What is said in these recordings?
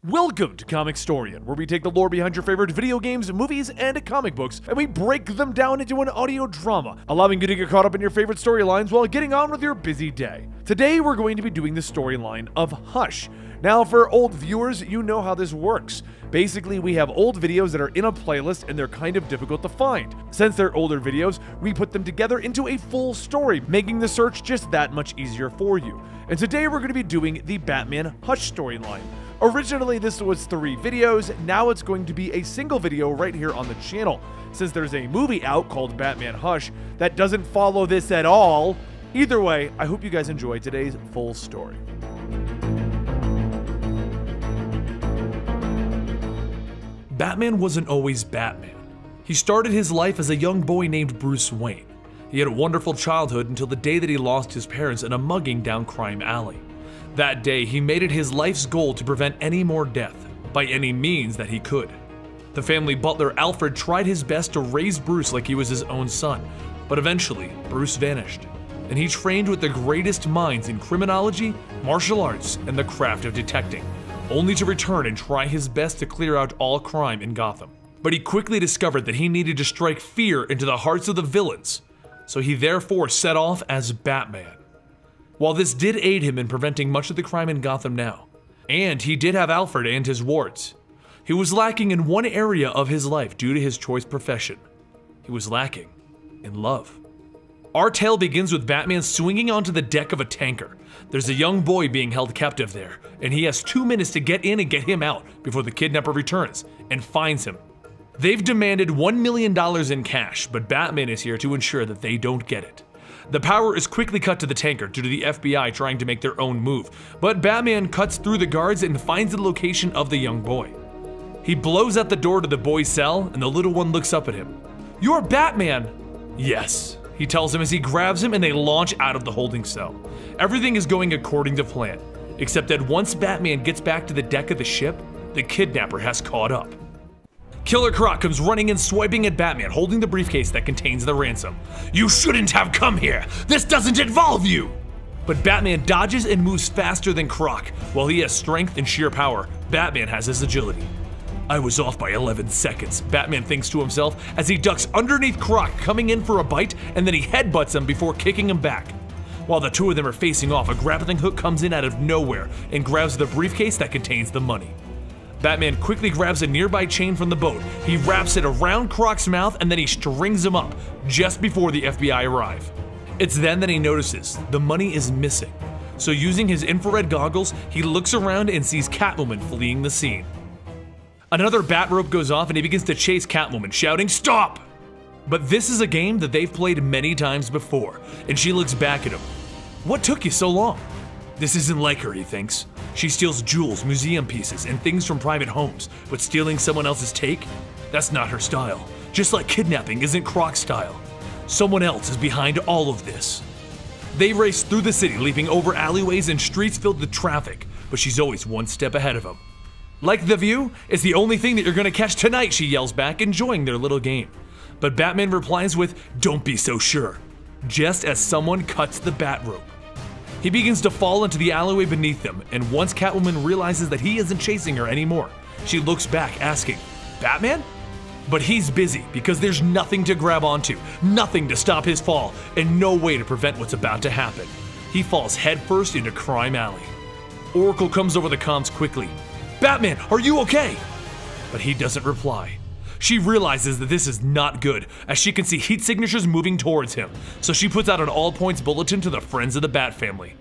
Welcome to Comicstorian, where we take the lore behind your favorite video games, movies, and comic books, and we break them down into an audio drama, allowing you to get caught up in your favorite storylines while getting on with your busy day. Today, we're going to be doing the storyline of Hush. Now, for old viewers, you know how this works. Basically, we have old videos that are in a playlist and they're kind of difficult to find. Since they're older videos, we put them together into a full story, making the search just that much easier for you. And today we're going to be doing the Batman Hush storyline. Originally, this was 3 videos, now it's going to be a single video right here on the channel. Since there's a movie out called Batman Hush that doesn't follow this at all. Either way, I hope you guys enjoy today's full story. Batman wasn't always Batman. He started his life as a young boy named Bruce Wayne. He had a wonderful childhood until the day that he lost his parents in a mugging down Crime Alley. That day, he made it his life's goal to prevent any more death, by any means that he could. The family butler Alfred tried his best to raise Bruce like he was his own son, but eventually, Bruce vanished, and he trained with the greatest minds in criminology, martial arts, and the craft of detecting, only to return and try his best to clear out all crime in Gotham. But he quickly discovered that he needed to strike fear into the hearts of the villains, so he therefore set off as Batman. While this did aid him in preventing much of the crime in Gotham now, and he did have Alfred and his wards, he was lacking in one area of his life due to his choice profession. He was lacking in love. Our tale begins with Batman swinging onto the deck of a tanker. There's a young boy being held captive there, and he has 2 minutes to get in and get him out before the kidnapper returns and finds him. They've demanded $1 million in cash, but Batman is here to ensure that they don't get it. The power is quickly cut to the tanker due to the FBI trying to make their own move, but Batman cuts through the guards and finds the location of the young boy. He blows out the door to the boy's cell, and the little one looks up at him. "You're Batman!" "Yes," he tells him as he grabs him and they launch out of the holding cell. Everything is going according to plan, except that once Batman gets back to the deck of the ship, the kidnapper has caught up. Killer Croc comes running and swiping at Batman, holding the briefcase that contains the ransom. "You shouldn't have come here! This doesn't involve you!" But Batman dodges and moves faster than Croc. While he has strength and sheer power, Batman has his agility. "I was off by 11 seconds, Batman thinks to himself as he ducks underneath Croc, coming in for a bite, and then he headbutts him before kicking him back. While the two of them are facing off, a grappling hook comes in out of nowhere and grabs the briefcase that contains the money. Batman quickly grabs a nearby chain from the boat. He wraps it around Croc's mouth and then he strings him up just before the FBI arrive. It's then that he notices the money is missing. So using his infrared goggles, he looks around and sees Catwoman fleeing the scene. Another bat rope goes off and he begins to chase Catwoman, shouting, "Stop!" But this is a game that they've played many times before, and she looks back at him. "What took you so long?" This isn't like her, he thinks. She steals jewels, museum pieces, and things from private homes, but stealing someone else's take? That's not her style. Just like kidnapping isn't Croc's style. Someone else is behind all of this. They race through the city, leaping over alleyways and streets filled with traffic, but she's always one step ahead of him. "Like the view? It's the only thing that you're gonna catch tonight," she yells back, enjoying their little game. But Batman replies with, "Don't be so sure," just as someone cuts the bat rope. He begins to fall into the alleyway beneath them, and once Catwoman realizes that he isn't chasing her anymore, she looks back asking, "Batman?" But he's busy because there's nothing to grab onto, nothing to stop his fall, and no way to prevent what's about to happen. He falls headfirst into Crime Alley. Oracle comes over the comms quickly. "Batman, are you okay?" But he doesn't reply. She realizes that this is not good, as she can see heat signatures moving towards him, so she puts out an all-points bulletin to the friends of the Bat family.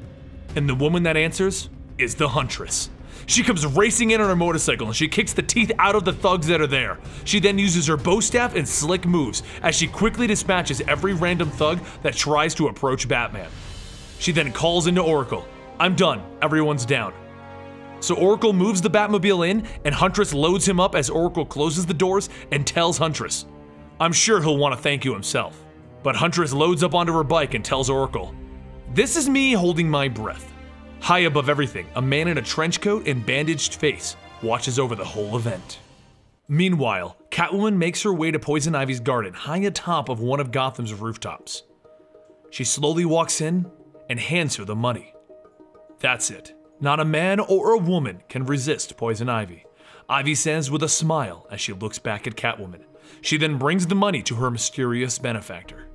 And the woman that answers is the Huntress. She comes racing in on her motorcycle and she kicks the teeth out of the thugs that are there. She then uses her bow staff and slick moves, as she quickly dispatches every random thug that tries to approach Batman. She then calls into Oracle. "I'm done, everyone's down." So Oracle moves the Batmobile in, and Huntress loads him up as Oracle closes the doors and tells Huntress, "I'm sure he'll want to thank you himself." But Huntress loads up onto her bike and tells Oracle, "This is me holding my breath." High above everything, a man in a trench coat and bandaged face watches over the whole event. Meanwhile, Catwoman makes her way to Poison Ivy's garden high atop of one of Gotham's rooftops. She slowly walks in and hands her the money. That's it. Not a man or a woman can resist Poison Ivy. Ivy says with a smile as she looks back at Catwoman. She then brings the money to her mysterious benefactor.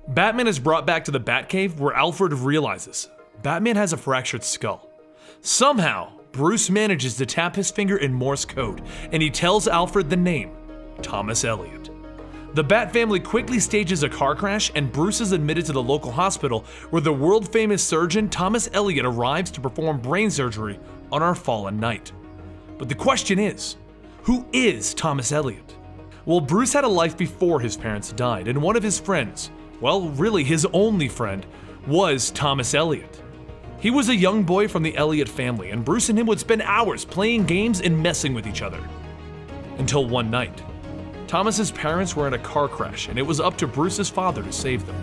Batman is brought back to the Batcave where Alfred realizes Batman has a fractured skull. Somehow, Bruce manages to tap his finger in Morse code, and he tells Alfred the name, Thomas Elliot. The Bat family quickly stages a car crash, and Bruce is admitted to the local hospital where the world-famous surgeon Thomas Elliot arrives to perform brain surgery on our fallen knight. But the question is, who is Thomas Elliot? Well, Bruce had a life before his parents died, and one of his friends, well, really his only friend, was Thomas Elliot. He was a young boy from the Elliot family, and Bruce and him would spend hours playing games and messing with each other. Until one night, Thomas's parents were in a car crash, and it was up to Bruce's father to save them.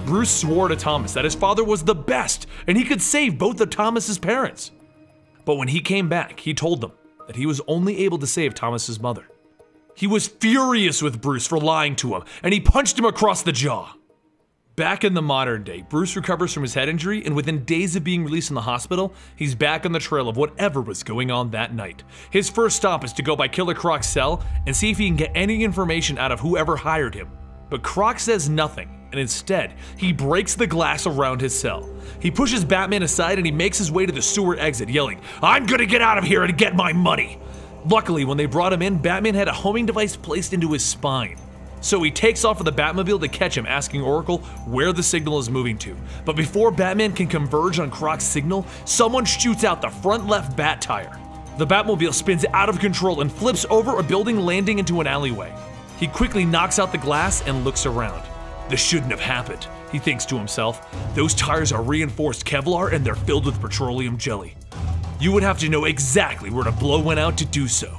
Bruce swore to Thomas that his father was the best, and he could save both of Thomas's parents. But when he came back, he told them that he was only able to save Thomas's mother. He was furious with Bruce for lying to him, and he punched him across the jaw. Back in the modern day, Bruce recovers from his head injury, and within days of being released from the hospital, he's back on the trail of whatever was going on that night. His first stop is to go by Killer Croc's cell and see if he can get any information out of whoever hired him. But Croc says nothing, and instead, he breaks the glass around his cell. He pushes Batman aside and he makes his way to the sewer exit, yelling, "I'm gonna get out of here and get my money!" Luckily, when they brought him in, Batman had a homing device placed into his spine. So he takes off with the Batmobile to catch him, asking Oracle where the signal is moving to. But before Batman can converge on Croc's signal, someone shoots out the front left Bat tire. The Batmobile spins out of control and flips over a building, landing into an alleyway. He quickly knocks out the glass and looks around. This shouldn't have happened, he thinks to himself. Those tires are reinforced Kevlar and they're filled with petroleum jelly. You would have to know exactly where to blow one out to do so.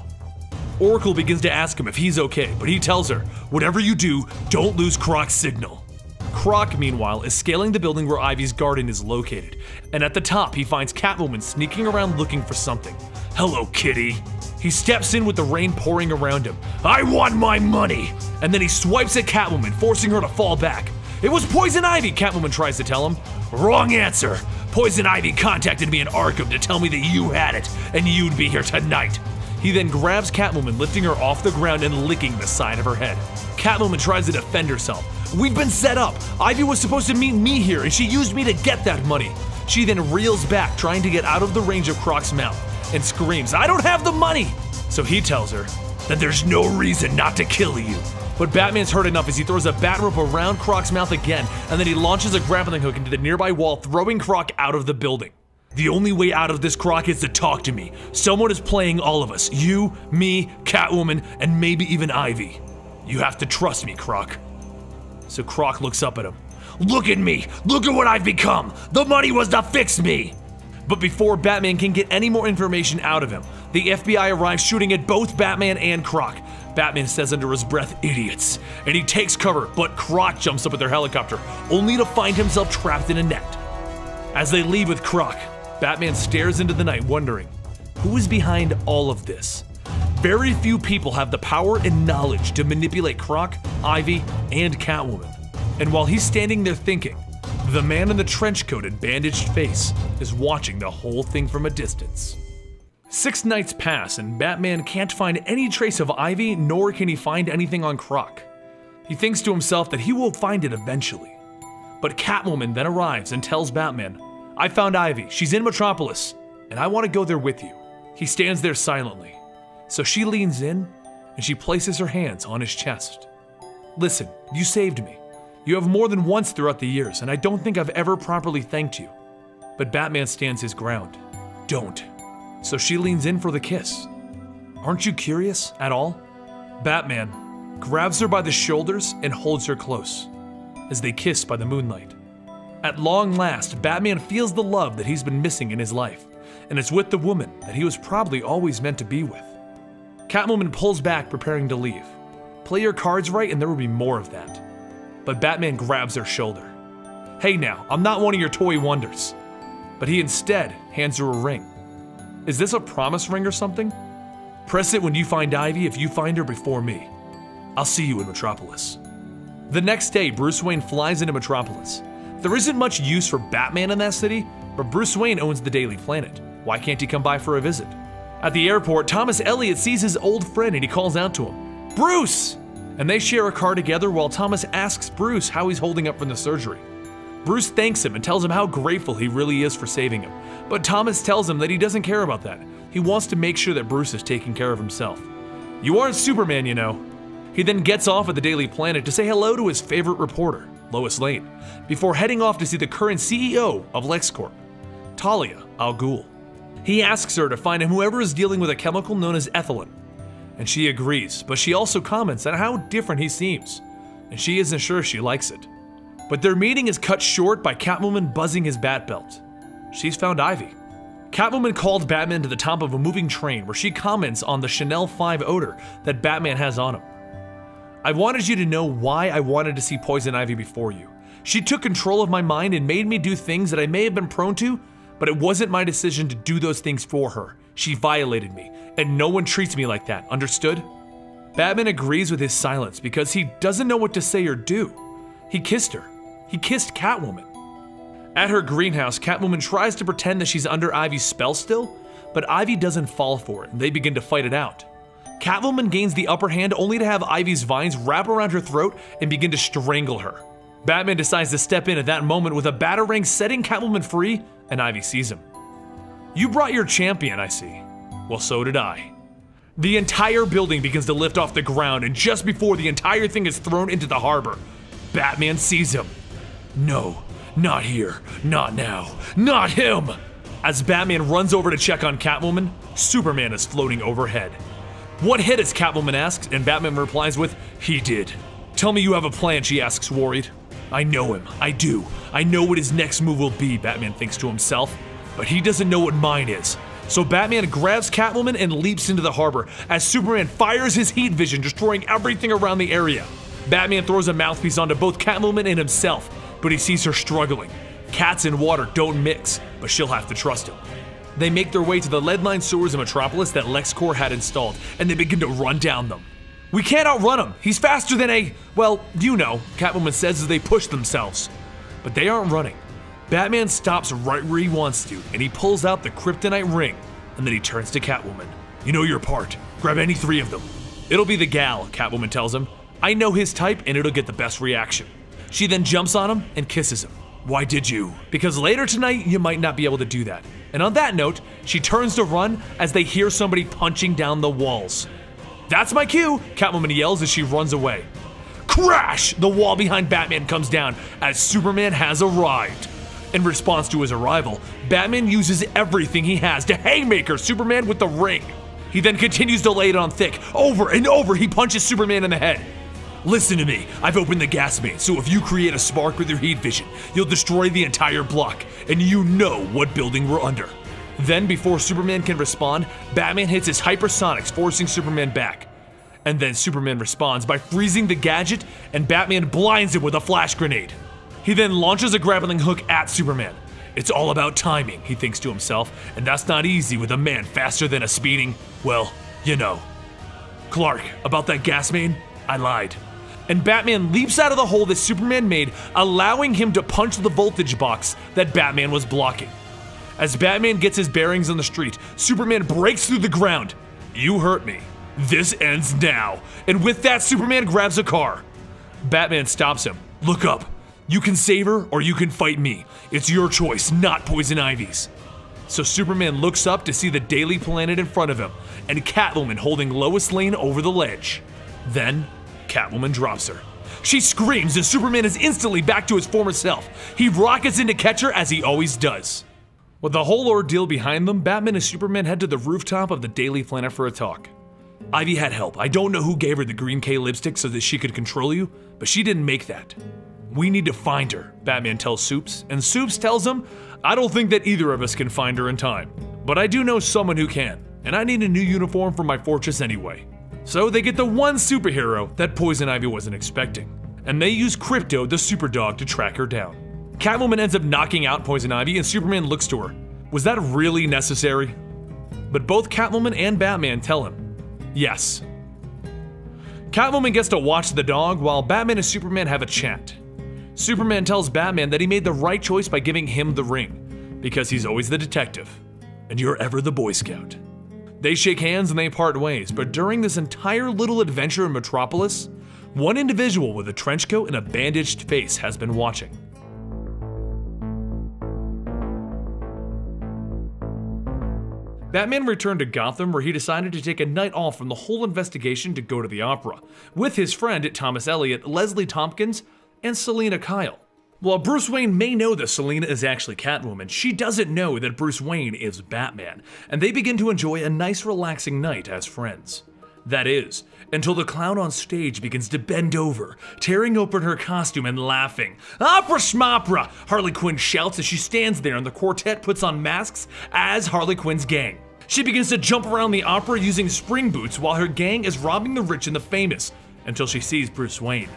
Oracle begins to ask him if he's okay, but he tells her, whatever you do, don't lose Croc's signal. Croc, meanwhile, is scaling the building where Ivy's garden is located, and at the top he finds Catwoman sneaking around looking for something. Hello, kitty. He steps in with the rain pouring around him. I want my money! And then he swipes at Catwoman, forcing her to fall back. It was Poison Ivy, Catwoman tries to tell him. Wrong answer. Poison Ivy contacted me in Arkham to tell me that you had it, and you'd be here tonight. He then grabs Catwoman, lifting her off the ground and licking the side of her head. Catwoman tries to defend herself. We've been set up. Ivy was supposed to meet me here, and she used me to get that money. She then reels back, trying to get out of the range of Croc's mouth, and screams, I don't have the money! So he tells her that there's no reason not to kill you. But Batman's hurt enough as he throws a bat rope around Croc's mouth again, and then he launches a grappling hook into the nearby wall, throwing Croc out of the building. The only way out of this, Croc, is to talk to me. Someone is playing all of us. You, me, Catwoman, and maybe even Ivy. You have to trust me, Croc. So Croc looks up at him. Look at me! Look at what I've become! The money was to fix me! But before Batman can get any more information out of him, the FBI arrives shooting at both Batman and Croc. Batman says under his breath, idiots, and he takes cover, but Croc jumps up at their helicopter, only to find himself trapped in a net. As they leave with Croc, Batman stares into the night wondering, who is behind all of this? Very few people have the power and knowledge to manipulate Croc, Ivy, and Catwoman. And while he's standing there thinking, the man in the trench coat and bandaged face is watching the whole thing from a distance. 6 nights pass and Batman can't find any trace of Ivy, nor can he find anything on Croc. He thinks to himself that he will find it eventually. But Catwoman then arrives and tells Batman, I found Ivy, she's in Metropolis, and I want to go there with you. He stands there silently. So she leans in, and she places her hands on his chest. Listen, you saved me. You have more than once throughout the years, and I don't think I've ever properly thanked you. But Batman stands his ground. Don't. So she leans in for the kiss. Aren't you curious at all? Batman grabs her by the shoulders and holds her close, as they kiss by the moonlight. At long last, Batman feels the love that he's been missing in his life, and it's with the woman that he was probably always meant to be with. Catwoman pulls back, preparing to leave. Play your cards right and there will be more of that. But Batman grabs her shoulder. Hey now, I'm not one of your toy wonders. But he instead hands her a ring. Is this a promise ring or something? Press it when you find Ivy if you find her before me. I'll see you in Metropolis. The next day, Bruce Wayne flies into Metropolis. There isn't much use for Batman in that city, But Bruce Wayne owns the Daily Planet. Why can't he come by for a visit? At the airport, Thomas Elliot sees his old friend and he calls out to him, "Bruce!" And they share a car together while Thomas asks Bruce how he's holding up from the surgery. Bruce thanks him and tells him how grateful he really is for saving him. But Thomas tells him that he doesn't care about that. He wants to make sure that Bruce is taking care of himself. "You aren't Superman, you know." He then gets off at the Daily Planet to say hello to his favorite reporter, Lois Lane, before heading off to see the current CEO of LexCorp, Talia al Ghul. He asks her to find him whoever is dealing with a chemical known as ethylene. And she agrees, but she also comments on how different he seems, and she isn't sure she likes it. But their meeting is cut short by Catwoman buzzing his bat belt. She's found Ivy. Catwoman called Batman to the top of a moving train where she comments on the Chanel 5 odor that Batman has on him. "I wanted you to know why I wanted to see Poison Ivy before you. She took control of my mind and made me do things that I may have been prone to, but it wasn't my decision to do those things for her. She violated me, and no one treats me like that, understood?" Batman agrees with his silence because he doesn't know what to say or do. He kissed her. He kissed Catwoman. At her greenhouse, Catwoman tries to pretend that she's under Ivy's spell still, but Ivy doesn't fall for it, and they begin to fight it out. Catwoman gains the upper hand only to have Ivy's vines wrap around her throat and begin to strangle her. Batman decides to step in at that moment with a batarang, setting Catwoman free, and Ivy sees him. "You brought your champion, I see. Well, so did I." The entire building begins to lift off the ground, and just before the entire thing is thrown into the harbor, Batman sees him. "No, not here, not now, not him!" As Batman runs over to check on Catwoman, Superman is floating overhead. "What hit us?" Catwoman asks, and Batman replies with, "He did." "Tell me you have a plan," she asks, worried. "I know him, I do. I know what his next move will be," Batman thinks to himself. "But he doesn't know what mine is." So Batman grabs Catwoman and leaps into the harbor as Superman fires his heat vision, destroying everything around the area. Batman throws a mouthpiece onto both Catwoman and himself, but he sees her struggling. Cats and water don't mix, but she'll have to trust him. They make their way to the lead-lined sewers of Metropolis that LexCorp had installed, and they begin to run down them. "We can't outrun him! He's faster than a... well, you know," Catwoman says as they push themselves. But they aren't running. Batman stops right where he wants to, and he pulls out the kryptonite ring, and then he turns to Catwoman. "You know your part. Grab any 3 of them." "It'll be the gal," Catwoman tells him. "I know his type, and it'll get the best reaction." She then jumps on him and kisses him. "Why did you?" "Because later tonight, you might not be able to do that." And on that note, she turns to run as they hear somebody punching down the walls. "That's my cue," Catwoman yells as she runs away. Crash! The wall behind Batman comes down as Superman has arrived. In response to his arrival, Batman uses everything he has to haymaker Superman with the ring. He then continues to lay it on thick. Over and over, he punches Superman in the head. "Listen to me, I've opened the gas main, so if you create a spark with your heat vision, you'll destroy the entire block, and you know what building we're under." Then, before Superman can respond, Batman hits his hypersonics, forcing Superman back. And then Superman responds by freezing the gadget, and Batman blinds him with a flash grenade. He then launches a grappling hook at Superman. "It's all about timing," he thinks to himself, "and that's not easy with a man faster than a speeding, well, you know." "Clark, about that gas main, I lied." And Batman leaps out of the hole that Superman made, allowing him to punch the voltage box that Batman was blocking. As Batman gets his bearings on the street, Superman breaks through the ground. "You hurt me. This ends now." And with that, Superman grabs a car. Batman stops him. "Look up. You can save her or you can fight me. It's your choice, not Poison Ivy's." So Superman looks up to see the Daily Planet in front of him, and Catwoman holding Lois Lane over the ledge. Then, Catwoman drops her. She screams and Superman is instantly back to his former self. He rockets in to catch her as he always does. With the whole ordeal behind them, Batman and Superman head to the rooftop of the Daily Planet for a talk. "Ivy had help. I don't know who gave her the green K lipstick so that she could control you, but she didn't make that. We need to find her," Batman tells Supes, and Supes tells him, "I don't think that either of us can find her in time, but I do know someone who can, and I need a new uniform for my fortress anyway." So they get the one superhero that Poison Ivy wasn't expecting, and they use Crypto, the superdog, to track her down. Catwoman ends up knocking out Poison Ivy, and Superman looks to her. Was that really necessary? But both Catwoman and Batman tell him, yes. Catwoman gets to watch the dog while Batman and Superman have a chat. Superman tells Batman that he made the right choice by giving him the ring. because he's always the detective, and you're ever the Boy Scout. They shake hands and they part ways, but during this entire little adventure in Metropolis, one individual with a trench coat and a bandaged face has been watching. Batman returned to Gotham, where he decided to take a night off from the whole investigation to go to the opera, with his friend Thomas Elliot, Leslie Tompkins, and Selina Kyle. While Bruce Wayne may know that Selina is actually Catwoman, she doesn't know that Bruce Wayne is Batman, and they begin to enjoy a nice relaxing night as friends. That is, until the clown on stage begins to bend over, tearing open her costume and laughing. "Opera schmopera!" Harley Quinn shouts as she stands there and the quartet puts on masks as Harley Quinn's gang. She begins to jump around the opera using spring boots while her gang is robbing the rich and the famous, until she sees Bruce Wayne.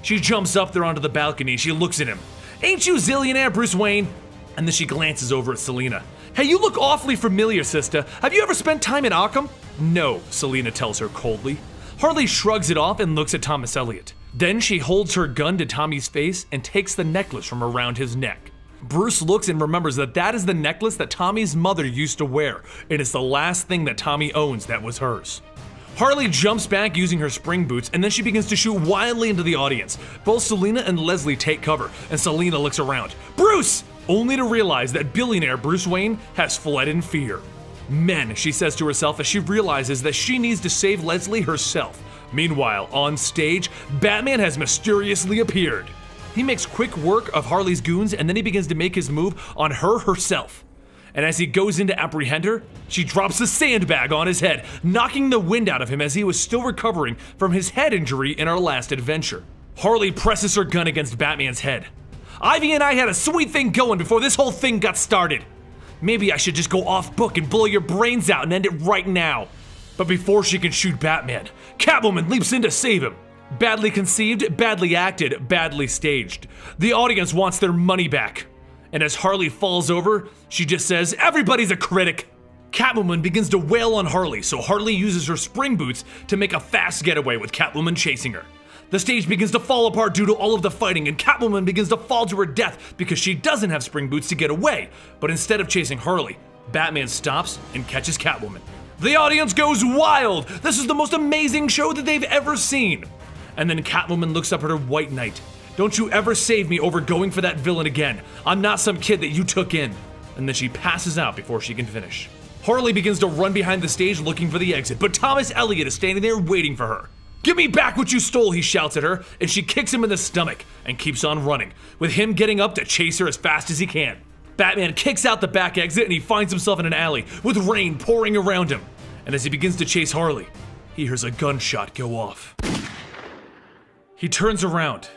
She jumps up there onto the balcony and she looks at him. "Ain't you zillionaire, Bruce Wayne?" And then she glances over at Selina. "Hey, you look awfully familiar, sister. Have you ever spent time in Arkham?" "No," Selina tells her coldly. Harley shrugs it off and looks at Thomas Elliot. Then she holds her gun to Tommy's face and takes the necklace from around his neck. Bruce looks and remembers that that is the necklace that Tommy's mother used to wear, and it's the last thing that Tommy owns that was hers. Harley jumps back using her spring boots, and then she begins to shoot wildly into the audience. Both Selina and Leslie take cover, and Selina looks around. "Bruce!" Only to realize that billionaire Bruce Wayne has fled in fear. "Men," she says to herself as she realizes that she needs to save Leslie herself. Meanwhile, on stage, Batman has mysteriously appeared. He makes quick work of Harley's goons, and then he begins to make his move on her herself. And as he goes in to apprehend her, she drops a sandbag on his head, knocking the wind out of him as he was still recovering from his head injury in our last adventure. Harley presses her gun against Batman's head. "Ivy and I had a sweet thing going before this whole thing got started. Maybe I should just go off book and blow your brains out and end it right now." But before she can shoot Batman, Catwoman leaps in to save him. Badly conceived, badly acted, badly staged. The audience wants their money back. And as Harley falls over, she just says, "Everybody's a critic." Catwoman begins to wail on Harley, so Harley uses her spring boots to make a fast getaway with Catwoman chasing her. The stage begins to fall apart due to all of the fighting, and Catwoman begins to fall to her death because she doesn't have spring boots to get away. But instead of chasing Harley, Batman stops and catches Catwoman. The audience goes wild! This is the most amazing show that they've ever seen! And then Catwoman looks up at her White Knight. "Don't you ever save me over going for that villain again. I'm not some kid that you took in." And then she passes out before she can finish. Harley begins to run behind the stage looking for the exit, but Thomas Elliot is standing there waiting for her. "Give me back what you stole," he shouts at her, and she kicks him in the stomach and keeps on running, with him getting up to chase her as fast as he can. Batman kicks out the back exit and he finds himself in an alley with rain pouring around him. And as he begins to chase Harley, he hears a gunshot go off. He turns around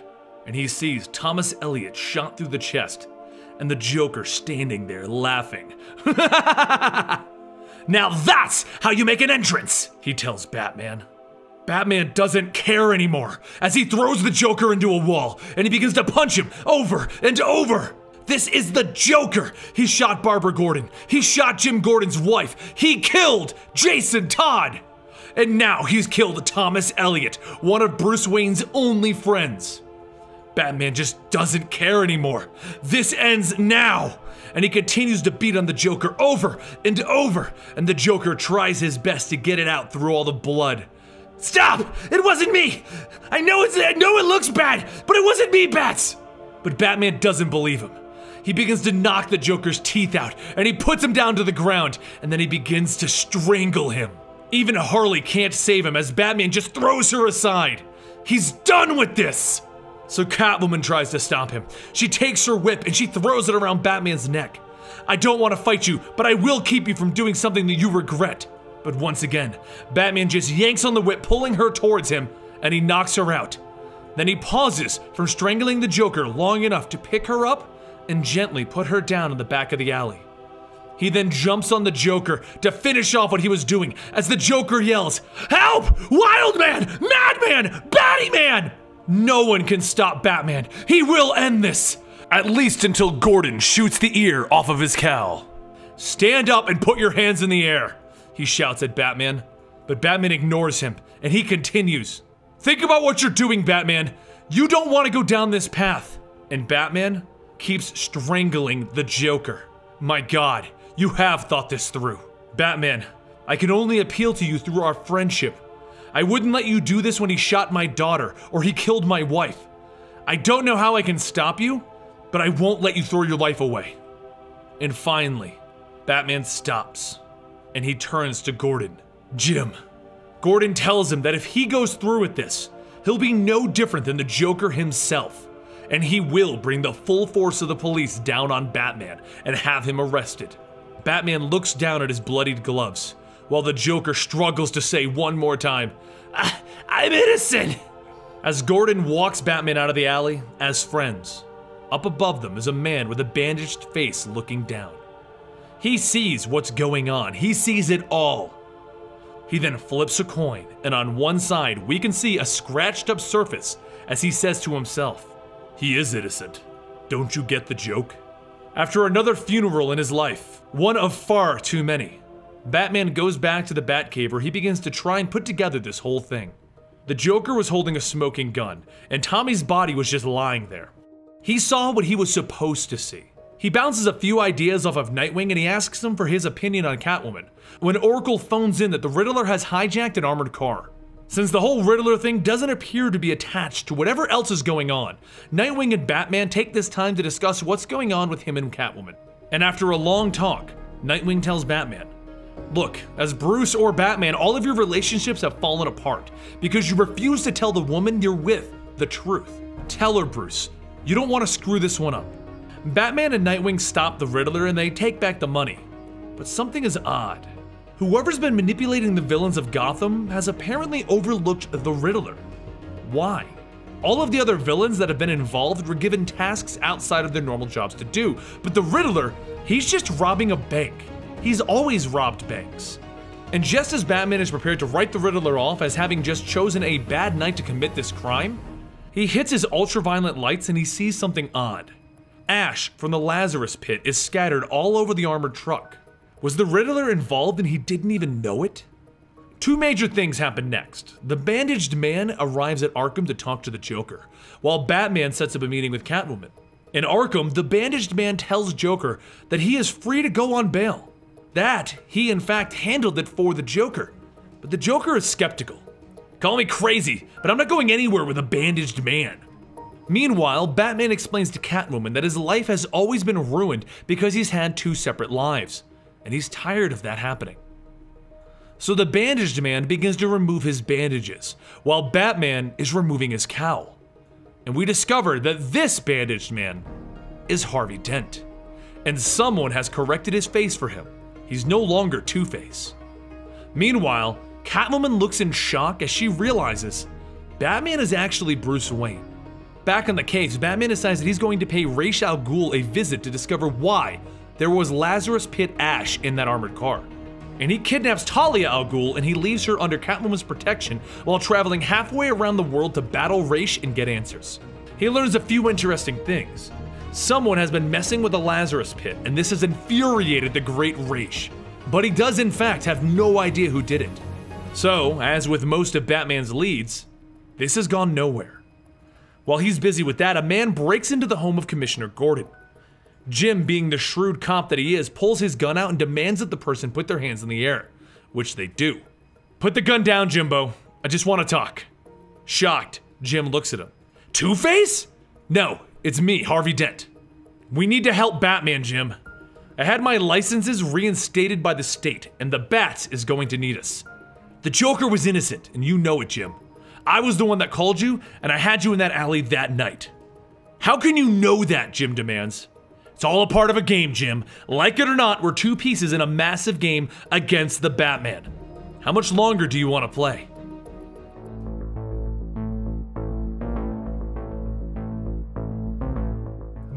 and he sees Thomas Elliot shot through the chest and the Joker standing there laughing. "Now that's how you make an entrance," he tells Batman. Batman doesn't care anymore as he throws the Joker into a wall and he begins to punch him over and over. This is the Joker! He shot Barbara Gordon. He shot Jim Gordon's wife. He killed Jason Todd! And now he's killed Thomas Elliot, one of Bruce Wayne's only friends. Batman just doesn't care anymore. This ends now! And he continues to beat on the Joker over and over, and the Joker tries his best to get it out through all the blood. "Stop! It wasn't me! I know it looks bad, but it wasn't me, Bats!" But Batman doesn't believe him. He begins to knock the Joker's teeth out, and he puts him down to the ground, and then he begins to strangle him. Even Harley can't save him as Batman just throws her aside. He's done with this! So Catwoman tries to stop him. She takes her whip and she throws it around Batman's neck. "I don't want to fight you, but I will keep you from doing something that you regret." But once again, Batman just yanks on the whip, pulling her towards him, and he knocks her out. Then he pauses from strangling the Joker long enough to pick her up and gently put her down in the back of the alley. He then jumps on the Joker to finish off what he was doing as the Joker yells, "Help! Wild Man! Madman! Batty Man!" No one can stop Batman. He will end this. At least until Gordon shoots the ear off of his cowl. "Stand up and put your hands in the air," he shouts at Batman. But Batman ignores him and he continues. "Think about what you're doing, Batman. You don't want to go down this path." And Batman keeps strangling the Joker. My God, you have thought this through. Batman, I can only appeal to you through our friendship. I wouldn't let you do this when he shot my daughter or he killed my wife. I don't know how I can stop you, but I won't let you throw your life away. And finally, Batman stops, and he turns to Gordon. Jim. Gordon tells him that if he goes through with this, he'll be no different than the Joker himself, and he will bring the full force of the police down on Batman and have him arrested. Batman looks down at his bloodied gloves, while the Joker struggles to say one more time, I'm innocent! As Gordon walks Batman out of the alley as friends, up above them is a man with a bandaged face looking down. He sees what's going on. He sees it all. He then flips a coin, and on one side we can see a scratched up surface as he says to himself, he is innocent. Don't you get the joke? After another funeral in his life, one of far too many, Batman goes back to the Batcave where he begins to try and put together this whole thing. The Joker was holding a smoking gun, and Tommy's body was just lying there. He saw what he was supposed to see. He bounces a few ideas off of Nightwing and he asks him for his opinion on Catwoman, when Oracle phones in that the Riddler has hijacked an armored car. Since the whole Riddler thing doesn't appear to be attached to whatever else is going on, Nightwing and Batman take this time to discuss what's going on with him and Catwoman. And after a long talk, Nightwing tells Batman, look, as Bruce or Batman, all of your relationships have fallen apart because you refuse to tell the woman you're with the truth. Tell her, Bruce. You don't want to screw this one up. Batman and Nightwing stop the Riddler and they take back the money. But something is odd. Whoever's been manipulating the villains of Gotham has apparently overlooked the Riddler. Why? All of the other villains that have been involved were given tasks outside of their normal jobs to do, but the Riddler, he's just robbing a bank. He's always robbed banks. And just as Batman is prepared to write the Riddler off as having just chosen a bad night to commit this crime, he hits his ultraviolet lights and he sees something odd. Ash from the Lazarus Pit is scattered all over the armored truck. Was the Riddler involved and he didn't even know it? Two major things happen next. The bandaged man arrives at Arkham to talk to the Joker, while Batman sets up a meeting with Catwoman. In Arkham, the bandaged man tells Joker that he is free to go on bail. That he in fact handled it for the Joker. But the Joker is skeptical. Call me crazy, but I'm not going anywhere with a bandaged man. Meanwhile, Batman explains to Catwoman that his life has always been ruined because he's had two separate lives, and he's tired of that happening. So the bandaged man begins to remove his bandages, while Batman is removing his cowl. And we discover that this bandaged man is Harvey Dent, and someone has corrected his face for him. He's no longer Two-Face. Meanwhile, Catwoman looks in shock as she realizes Batman is actually Bruce Wayne. Back in the caves, Batman decides that he's going to pay Ra's al Ghul a visit to discover why there was Lazarus Pit ash in that armored car. And he kidnaps Talia al Ghul and he leaves her under Catwoman's protection while traveling halfway around the world to battle Ra's and get answers. He learns a few interesting things. Someone has been messing with the Lazarus Pit, and this has infuriated the great Ra's. But he does in fact have no idea who did it. So, as with most of Batman's leads, this has gone nowhere. While he's busy with that, a man breaks into the home of Commissioner Gordon. Jim, being the shrewd cop that he is, pulls his gun out and demands that the person put their hands in the air, which they do. Put the gun down, Jimbo. I just want to talk. Shocked, Jim looks at him. Two-Face? No, it's me, Harvey Dent. We need to help Batman, Jim. I had my licenses reinstated by the state, and the Bats is going to need us. The Joker was innocent, and you know it, Jim. I was the one that called you, and I had you in that alley that night. How can you know that, Jim demands. It's all a part of a game, Jim. Like it or not, we're two pieces in a massive game against the Batman. How much longer do you want to play?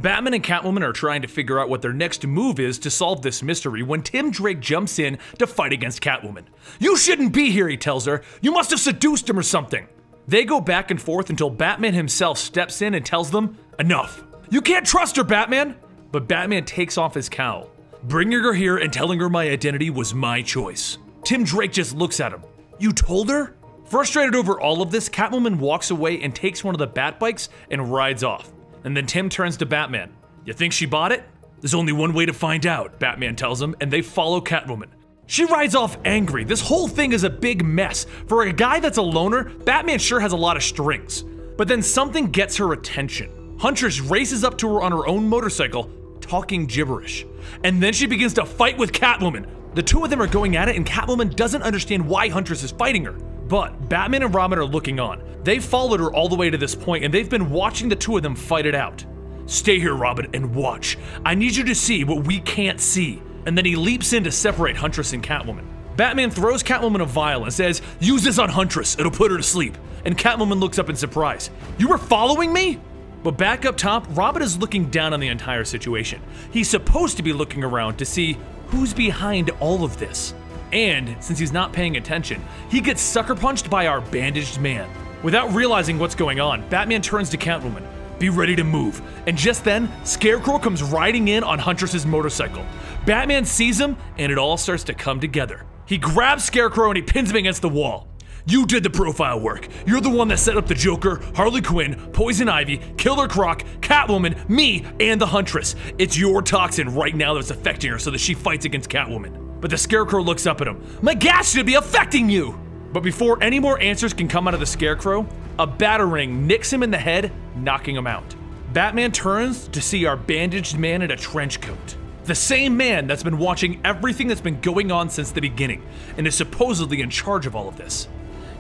Batman and Catwoman are trying to figure out what their next move is to solve this mystery when Tim Drake jumps in to fight against Catwoman. You shouldn't be here, he tells her. You must have seduced him or something. They go back and forth until Batman himself steps in and tells them, enough. You can't trust her, Batman. But Batman takes off his cowl. Bringing her here and telling her my identity was my choice. Tim Drake just looks at him. You told her? Frustrated over all of this, Catwoman walks away and takes one of the Bat bikes and rides off. And then Tim turns to Batman. You think she bought it? There's only one way to find out, Batman tells him, and they follow Catwoman. She rides off angry. This whole thing is a big mess. For a guy that's a loner, Batman sure has a lot of strings. But then something gets her attention. Huntress races up to her on her own motorcycle, talking gibberish. And then she begins to fight with Catwoman. The two of them are going at it, and Catwoman doesn't understand why Huntress is fighting her. But Batman and Robin are looking on. They've followed her all the way to this point, and they've been watching the two of them fight it out. Stay here, Robin, and watch. I need you to see what we can't see. And then he leaps in to separate Huntress and Catwoman. Batman throws Catwoman a vial and says, use this on Huntress, it'll put her to sleep. And Catwoman looks up in surprise. You were following me? But back up top, Robin is looking down on the entire situation. He's supposed to be looking around to see who's behind all of this. And since he's not paying attention, he gets sucker punched by our bandaged man. Without realizing what's going on, Batman turns to Catwoman. Be ready to move. And just then, Scarecrow comes riding in on Huntress's motorcycle. Batman sees him, and it all starts to come together. He grabs Scarecrow and he pins him against the wall. You did the profile work. You're the one that set up the Joker, Harley Quinn, Poison Ivy, Killer Croc, Catwoman, me, and the Huntress. It's your toxin right now that's affecting her so that she fights against Catwoman. But the Scarecrow looks up at him. My gas should be affecting you! But before any more answers can come out of the Scarecrow, a batarang nicks him in the head, knocking him out. Batman turns to see our bandaged man in a trench coat. The same man that's been watching everything that's been going on since the beginning, and is supposedly in charge of all of this.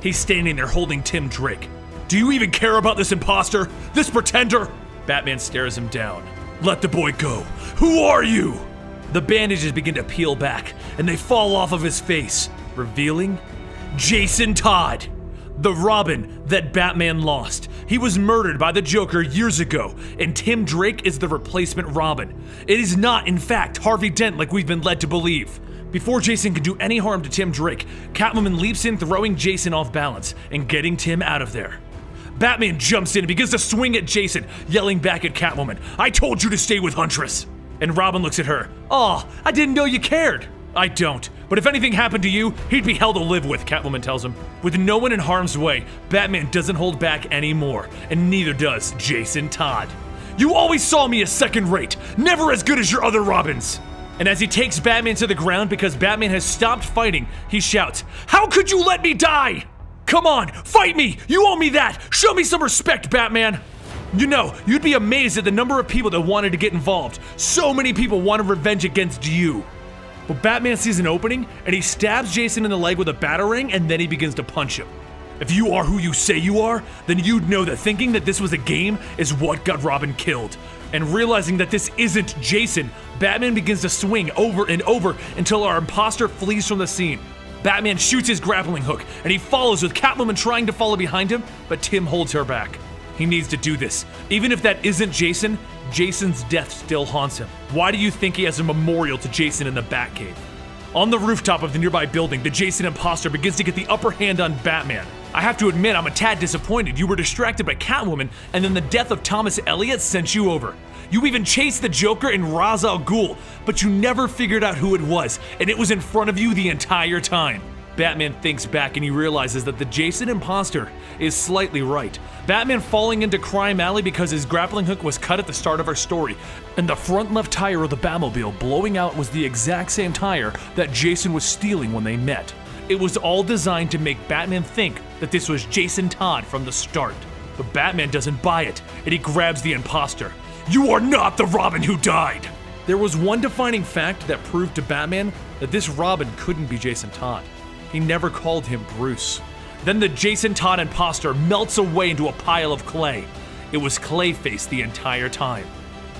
He's standing there holding Tim Drake. Do you even care about this imposter? This pretender? Batman stares him down. Let the boy go. Who are you? The bandages begin to peel back, and they fall off of his face, revealing Jason Todd, the Robin that Batman lost. He was murdered by the Joker years ago, and Tim Drake is the replacement Robin. It is not, in fact, Harvey Dent like we've been led to believe. Before Jason can do any harm to Tim Drake, Catwoman leaps in, throwing Jason off balance and getting Tim out of there. Batman jumps in and begins to swing at Jason, yelling back at Catwoman, I told you to stay with Huntress. And Robin looks at her. Aw, I didn't know you cared. I don't. But if anything happened to you, he'd be hell to live with, Catwoman tells him. With no one in harm's way, Batman doesn't hold back anymore, and neither does Jason Todd. You always saw me as second rate, never as good as your other Robins. And as he takes Batman to the ground because Batman has stopped fighting, he shouts, How could you let me die? Come on, fight me! You owe me that! Show me some respect, Batman! You know, you'd be amazed at the number of people that wanted to get involved. So many people wanted revenge against you. But Batman sees an opening, and he stabs Jason in the leg with a batarang, and then he begins to punch him. If you are who you say you are, then you'd know that thinking that this was a game is what got Robin killed. And realizing that this isn't Jason, Batman begins to swing over and over until our imposter flees from the scene. Batman shoots his grappling hook, and he follows with Catwoman trying to follow behind him, but Tim holds her back. He needs to do this. Even if that isn't Jason, Jason's death still haunts him. Why do you think he has a memorial to Jason in the Batcave? On the rooftop of the nearby building, the Jason imposter begins to get the upper hand on Batman. I have to admit, I'm a tad disappointed. You were distracted by Catwoman, and then the death of Thomas Elliot sent you over. You even chased the Joker and Ra's al Ghul, but you never figured out who it was, and it was in front of you the entire time. Batman thinks back and he realizes that the Jason imposter is slightly right. Batman falling into Crime Alley because his grappling hook was cut at the start of our story, and the front left tire of the Batmobile blowing out was the exact same tire that Jason was stealing when they met. It was all designed to make Batman think that this was Jason Todd from the start. But Batman doesn't buy it, and he grabs the imposter. You are not the Robin who died! There was one defining fact that proved to Batman that this Robin couldn't be Jason Todd. He never called him Bruce. Then the Jason Todd imposter melts away into a pile of clay. It was Clayface the entire time.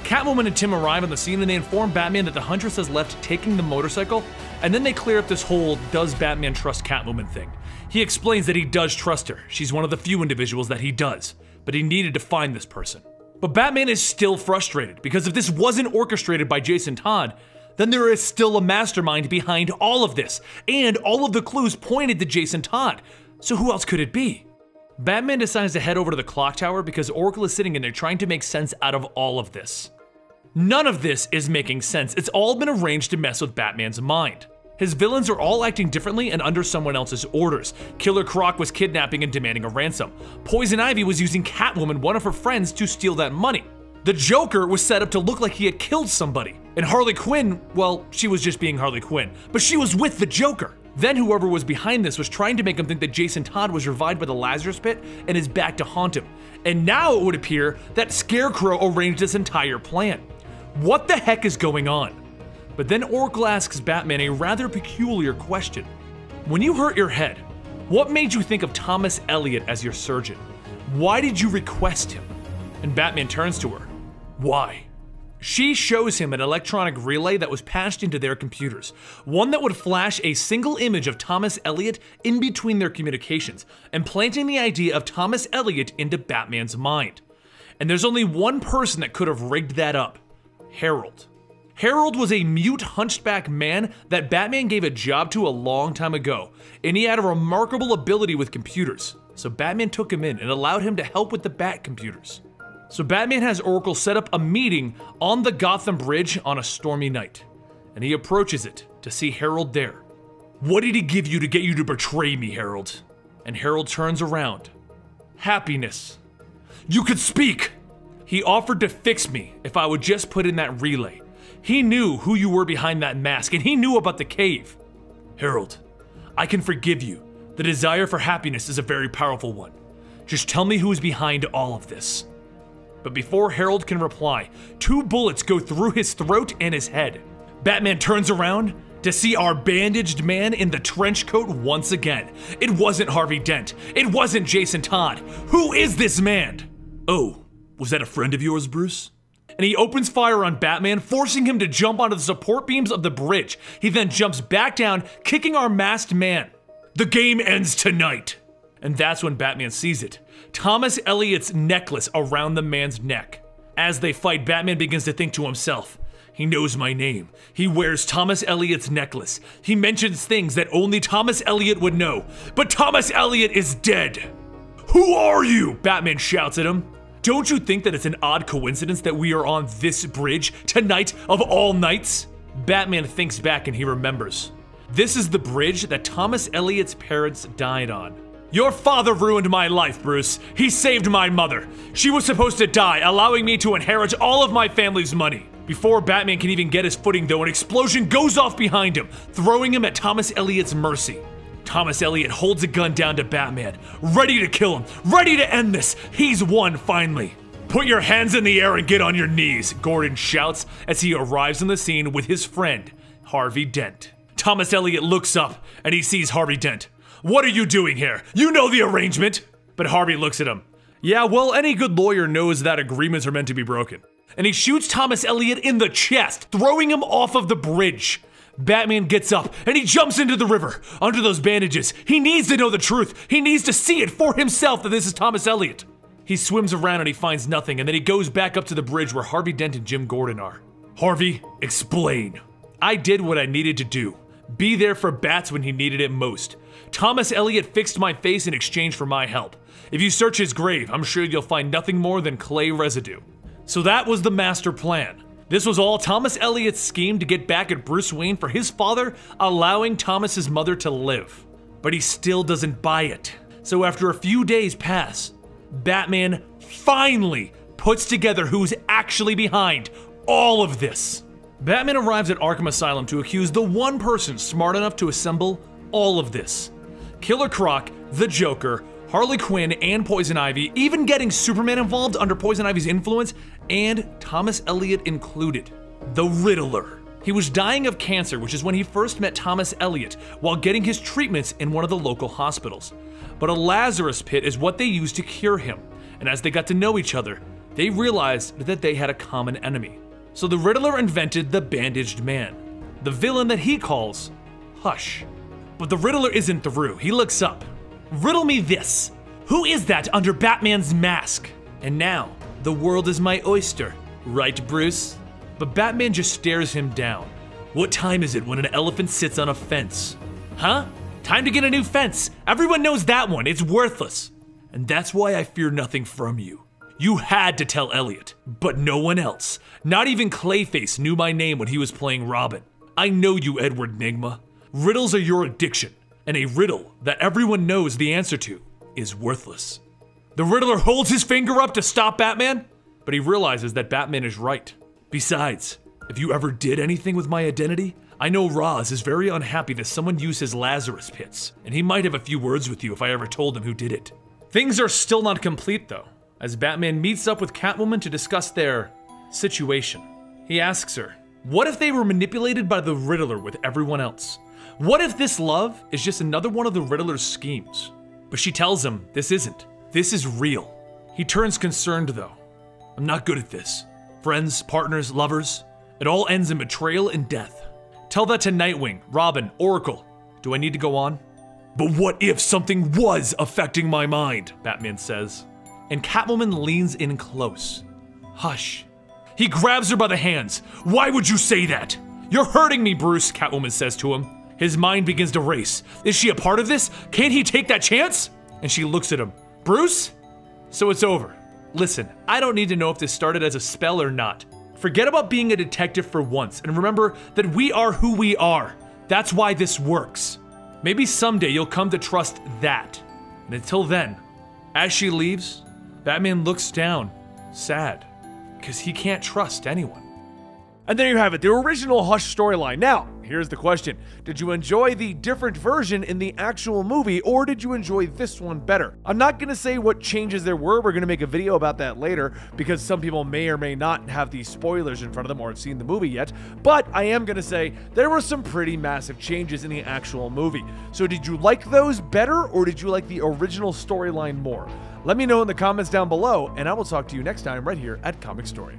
Catwoman and Tim arrive on the scene and they inform Batman that the Huntress has left taking the motorcycle, and then they clear up this whole does Batman trust Catwoman thing. He explains that he does trust her. She's one of the few individuals that he does, but he needed to find this person. But Batman is still frustrated because if this wasn't orchestrated by Jason Todd, then there is still a mastermind behind all of this, and all of the clues pointed to Jason Todd. So who else could it be? Batman decides to head over to the clock tower because Oracle is sitting in there trying to make sense out of all of this. None of this is making sense. It's all been arranged to mess with Batman's mind. His villains are all acting differently and under someone else's orders. Killer Croc was kidnapping and demanding a ransom. Poison Ivy was using Catwoman, one of her friends, to steal that money. The Joker was set up to look like he had killed somebody. And Harley Quinn, well, she was just being Harley Quinn, but she was with the Joker. Then whoever was behind this was trying to make him think that Jason Todd was revived by the Lazarus Pit and is back to haunt him. And now it would appear that Scarecrow arranged this entire plan. What the heck is going on? But then Oracle asks Batman a rather peculiar question. When you hurt your head, what made you think of Thomas Elliot as your surgeon? Why did you request him? And Batman turns to her. Why? She shows him an electronic relay that was patched into their computers, one that would flash a single image of Thomas Elliot in between their communications, and planting the idea of Thomas Elliot into Batman's mind. And there's only one person that could have rigged that up: Harold. Harold was a mute hunchback man that Batman gave a job to a long time ago, and he had a remarkable ability with computers. So Batman took him in and allowed him to help with the Bat computers. So Batman has Oracle set up a meeting on the Gotham Bridge on a stormy night, and he approaches it to see Harold there. What did he give you to get you to betray me, Harold? And Harold turns around. Happiness. You could speak! He offered to fix me if I would just put in that relay. He knew who you were behind that mask, and he knew about the cave. Harold, I can forgive you. The desire for happiness is a very powerful one. Just tell me who is behind all of this. But before Harold can reply, 2 bullets go through his throat and his head. Batman turns around to see our bandaged man in the trench coat once again. It wasn't Harvey Dent. It wasn't Jason Todd. Who is this man? Oh, was that a friend of yours, Bruce? And he opens fire on Batman, forcing him to jump onto the support beams of the bridge. He then jumps back down, kicking our masked man. The game ends tonight. And that's when Batman sees it. Thomas Elliot's necklace around the man's neck. As they fight, Batman begins to think to himself, he knows my name. He wears Thomas Elliot's necklace. He mentions things that only Thomas Elliot would know. But Thomas Elliot is dead. Who are you? Batman shouts at him. Don't you think that it's an odd coincidence that we are on this bridge tonight of all nights? Batman thinks back and he remembers. This is the bridge that Thomas Elliot's parents died on. Your father ruined my life, Bruce. He saved my mother. She was supposed to die, allowing me to inherit all of my family's money. Before Batman can even get his footing though, an explosion goes off behind him, throwing him at Thomas Elliot's mercy. Thomas Elliot holds a gun down to Batman, ready to kill him, ready to end this. He's won finally. Put your hands in the air and get on your knees, Gordon shouts as he arrives on the scene with his friend, Harvey Dent. Thomas Elliot looks up and he sees Harvey Dent. What are you doing here? You know the arrangement. But Harvey looks at him. Yeah, well, any good lawyer knows that agreements are meant to be broken. And he shoots Thomas Elliot in the chest, throwing him off of the bridge. Batman gets up and he jumps into the river, under those bandages. He needs to know the truth. He needs to see it for himself that this is Thomas Elliot. He swims around and he finds nothing, and then he goes back up to the bridge where Harvey Dent and Jim Gordon are. Harvey, explain. I did what I needed to do. Be there for Bats when he needed it most. Thomas Elliot fixed my face in exchange for my help. If you search his grave, I'm sure you'll find nothing more than clay residue. So that was the master plan. This was all Thomas Elliot's scheme to get back at Bruce Wayne for his father allowing Thomas's mother to live. But he still doesn't buy it. So after a few days pass, Batman finally puts together who's actually behind all of this. Batman arrives at Arkham Asylum to accuse the one person smart enough to assemble all of this. Killer Croc, the Joker, Harley Quinn, and Poison Ivy, even getting Superman involved under Poison Ivy's influence, and Thomas Elliot included. The Riddler. He was dying of cancer, which is when he first met Thomas Elliot while getting his treatments in one of the local hospitals. But a Lazarus Pit is what they used to cure him, and as they got to know each other, they realized that they had a common enemy. So the Riddler invented the Bandaged Man, the villain that he calls Hush. But the Riddler isn't through. He looks up. Riddle me this. Who is that under Batman's mask? And now, the world is my oyster, right, Bruce? But Batman just stares him down. What time is it when an elephant sits on a fence? Huh? Time to get a new fence. Everyone knows that one. It's worthless. And that's why I fear nothing from you. You had to tell Elliot, but no one else. Not even Clayface knew my name when he was playing Robin. I know you, Edward Nygma. Riddles are your addiction, and a riddle that everyone knows the answer to is worthless. The Riddler holds his finger up to stop Batman, but he realizes that Batman is right. Besides, if you ever did anything with my identity, I know Roz is very unhappy that someone used his Lazarus pits, and he might have a few words with you if I ever told him who did it. Things are still not complete though, as Batman meets up with Catwoman to discuss their situation. He asks her, what if they were manipulated by the Riddler with everyone else? What if this love is just another one of the Riddler's schemes? But she tells him this isn't. This is real. He turns concerned though. I'm not good at this. Friends, partners, lovers, it all ends in betrayal and death. Tell that to Nightwing, Robin, Oracle. Do I need to go on? But what if something was affecting my mind? Batman says. And Catwoman leans in close. Hush. He grabs her by the hands. Why would you say that? You're hurting me, Bruce, Catwoman says to him. His mind begins to race. Is she a part of this? Can't he take that chance? And she looks at him. Bruce? So it's over. Listen, I don't need to know if this started as a spell or not. Forget about being a detective for once, and remember that we are who we are. That's why this works. Maybe someday you'll come to trust that. And until then, as she leaves, Batman looks down, sad, because he can't trust anyone. And there you have it, the original Hush storyline. Now, here's the question. Did you enjoy the different version in the actual movie, or did you enjoy this one better? I'm not gonna say what changes there were. We're gonna make a video about that later, because some people may or may not have these spoilers in front of them or have seen the movie yet. But I am gonna say there were some pretty massive changes in the actual movie. So did you like those better, or did you like the original storyline more? Let me know in the comments down below, and I will talk to you next time right here at Comicstorian.